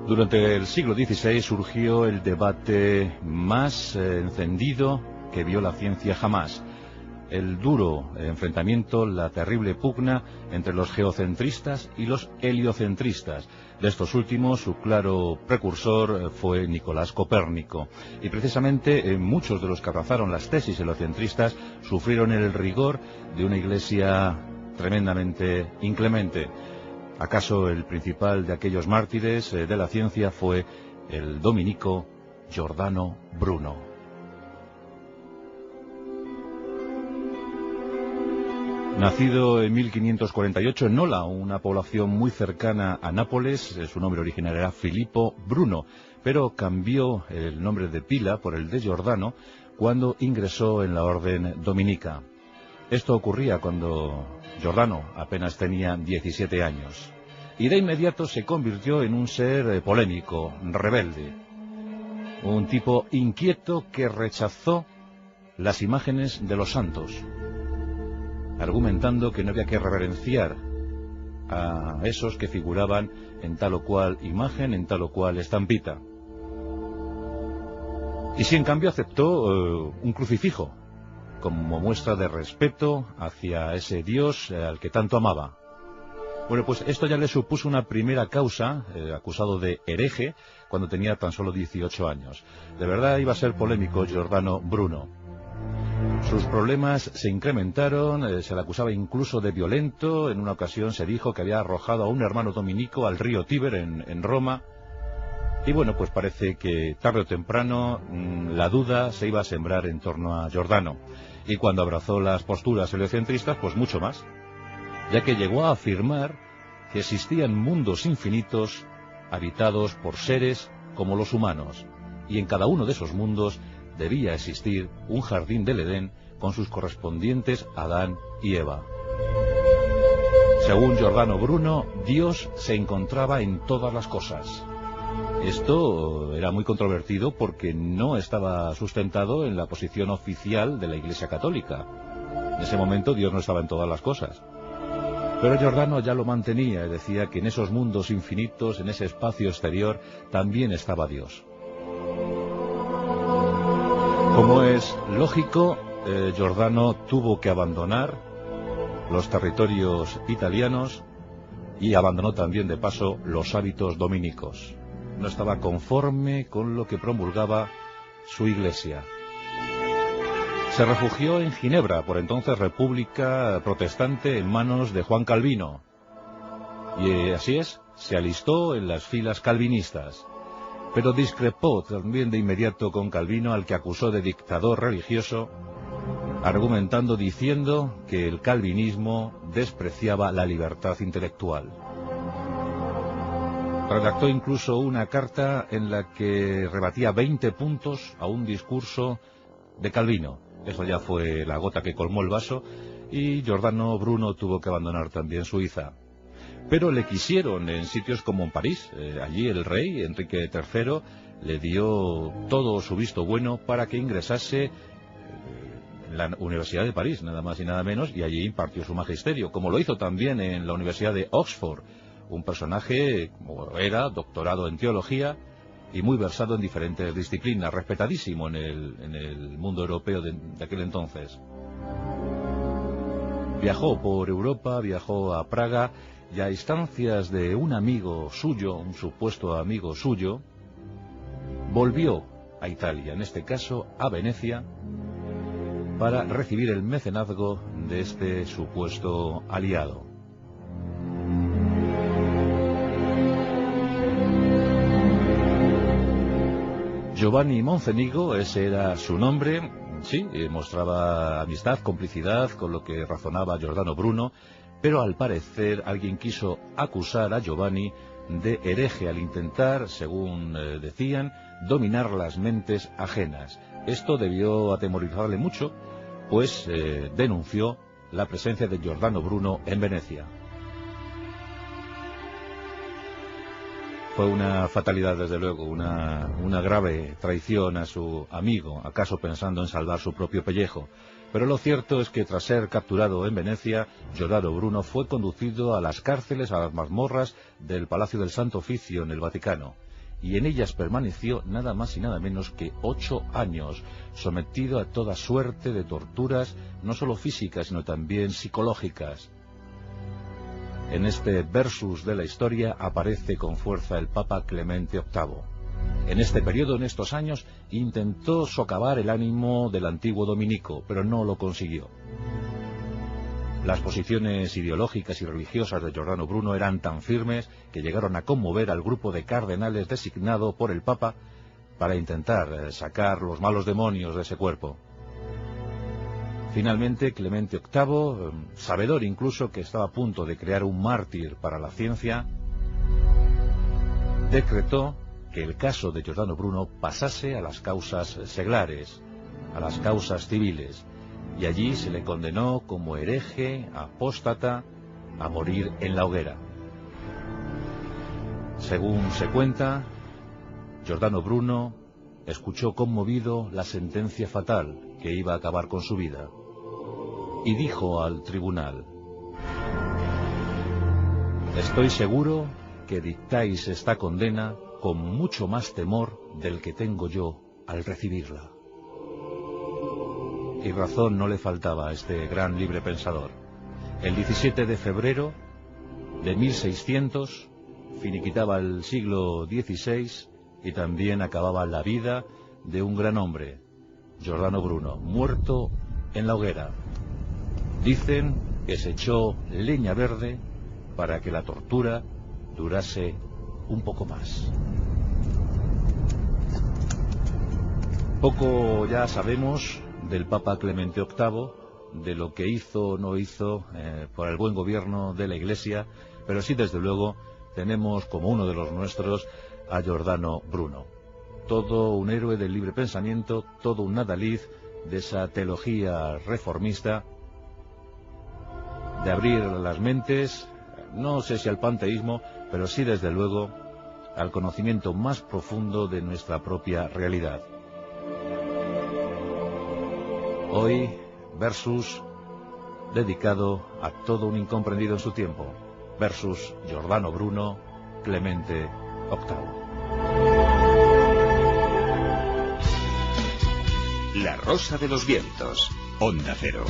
Durante el siglo XVI surgió el debate más encendido que vio la ciencia jamás. El duro enfrentamiento, la terrible pugna entre los geocentristas y los heliocentristas. De estos últimos, su claro precursor fue Nicolás Copérnico. Y precisamente muchos de los que abrazaron las tesis heliocentristas sufrieron el rigor de una iglesia tremendamente inclemente. ¿Acaso el principal de aquellos mártires de la ciencia fue el dominico Giordano Bruno? Nacido en 1548 en Nola, una población muy cercana a Nápoles, su nombre original era Filippo Bruno, pero cambió el nombre de pila por el de Giordano cuando ingresó en la orden dominica. Esto ocurría cuando Giordano apenas tenía 17 años. Y de inmediato se convirtió en un ser polémico, rebelde. Un tipo inquieto que rechazó las imágenes de los santos, argumentando que no había que reverenciar a esos que figuraban en tal o cual imagen, en tal o cual estampita. Y sí, en cambio, aceptó un crucifijo como muestra de respeto hacia ese Dios al que tanto amaba. Bueno, pues esto ya le supuso una primera causa, acusado de hereje, cuando tenía tan solo 18 años. De verdad iba a ser polémico Giordano Bruno. Sus problemas se incrementaron, se le acusaba incluso de violento. En una ocasión se dijo que había arrojado a un hermano dominico al río Tíber en Roma. Y bueno, pues parece que tarde o temprano la duda se iba a sembrar en torno a Giordano. Y cuando abrazó las posturas heliocentristas, pues mucho más, ya que llegó a afirmar que existían mundos infinitos habitados por seres como los humanos, y en cada uno de esos mundos debía existir un jardín del Edén con sus correspondientes Adán y Eva. Según Giordano Bruno, Dios se encontraba en todas las cosas. Esto era muy controvertido porque no estaba sustentado en la posición oficial de la Iglesia Católica. En ese momento Dios no estaba en todas las cosas. Pero Giordano ya lo mantenía y decía que en esos mundos infinitos, en ese espacio exterior, también estaba Dios. Como es lógico, Giordano tuvo que abandonar los territorios italianos y abandonó también de paso los hábitos dominicos. No estaba conforme con lo que promulgaba su iglesia. Se refugió en Ginebra, por entonces república protestante, en manos de Juan Calvino. Y así es, se alistó en las filas calvinistas. Pero discrepó también de inmediato con Calvino, al que acusó de dictador religioso, argumentando diciendo que el calvinismo despreciaba la libertad intelectual. Redactó incluso una carta en la que rebatía 20 puntos a un discurso de Calvino. Eso ya fue la gota que colmó el vaso, y Giordano Bruno tuvo que abandonar también Suiza. Pero le quisieron en sitios como en París. Allí el rey, Enrique III, le dio todo su visto bueno para que ingresase en la Universidad de París, nada más y nada menos, y allí impartió su magisterio, como lo hizo también en la Universidad de Oxford. Un personaje, como era, doctorado en teología y muy versado en diferentes disciplinas, respetadísimo en el mundo europeo de aquel entonces. Viajó por Europa, viajó a Praga, y a instancias de un amigo suyo, un supuesto amigo suyo, volvió a Italia, en este caso a Venecia, para recibir el mecenazgo de este supuesto aliado. Giovanni Monzenigo, ese era su nombre. Sí, mostraba amistad, complicidad con lo que razonaba Giordano Bruno, pero al parecer alguien quiso acusar a Giovanni de hereje al intentar, según decían, dominar las mentes ajenas. Esto debió atemorizarle mucho, pues denunció la presencia de Giordano Bruno en Venecia. Fue una fatalidad, desde luego, una grave traición a su amigo, acaso pensando en salvar su propio pellejo. Pero lo cierto es que tras ser capturado en Venecia, Giordano Bruno fue conducido a las cárceles, a las mazmorras del Palacio del Santo Oficio en el Vaticano. y en ellas permaneció nada más y nada menos que 8 años, sometido a toda suerte de torturas, no solo físicas, sino también psicológicas. En este versus de la historia aparece con fuerza el Papa Clemente VIII. En este periodo, en estos años, intentó socavar el ánimo del antiguo dominico, pero no lo consiguió. Las posiciones ideológicas y religiosas de Giordano Bruno eran tan firmes que llegaron a conmover al grupo de cardenales designado por el Papa para intentar sacar los malos demonios de ese cuerpo. Finalmente, Clemente VIII, sabedor incluso que estaba a punto de crear un mártir para la ciencia, decretó que el caso de Giordano Bruno pasase a las causas seglares, a las causas civiles, y allí se le condenó como hereje, apóstata, a morir en la hoguera. Según se cuenta, Giordano Bruno escuchó conmovido la sentencia fatal que iba a acabar con su vida, y dijo al tribunal: «Estoy seguro que dictáis esta condena con mucho más temor del que tengo yo al recibirla». Y razón no le faltaba a este gran librepensador. El 17 de febrero de 1600 finiquitaba el siglo XVI y también acababa la vida de un gran hombre, Giordano Bruno, muerto en la hoguera. Dicen que se echó leña verde para que la tortura durase un poco más. Poco ya sabemos del Papa Clemente VIII, de lo que hizo o no hizo por el buen gobierno de la Iglesia, pero sí, desde luego, tenemos como uno de los nuestros a Giordano Bruno. Todo un héroe del libre pensamiento, todo un adalid de esa teología reformista, de abrir las mentes, no sé si al panteísmo, pero sí, desde luego, al conocimiento más profundo de nuestra propia realidad. Hoy, versus dedicado a todo un incomprendido en su tiempo, versus Giordano Bruno, Clemente VIII. La Rosa de los Vientos, Onda Cero.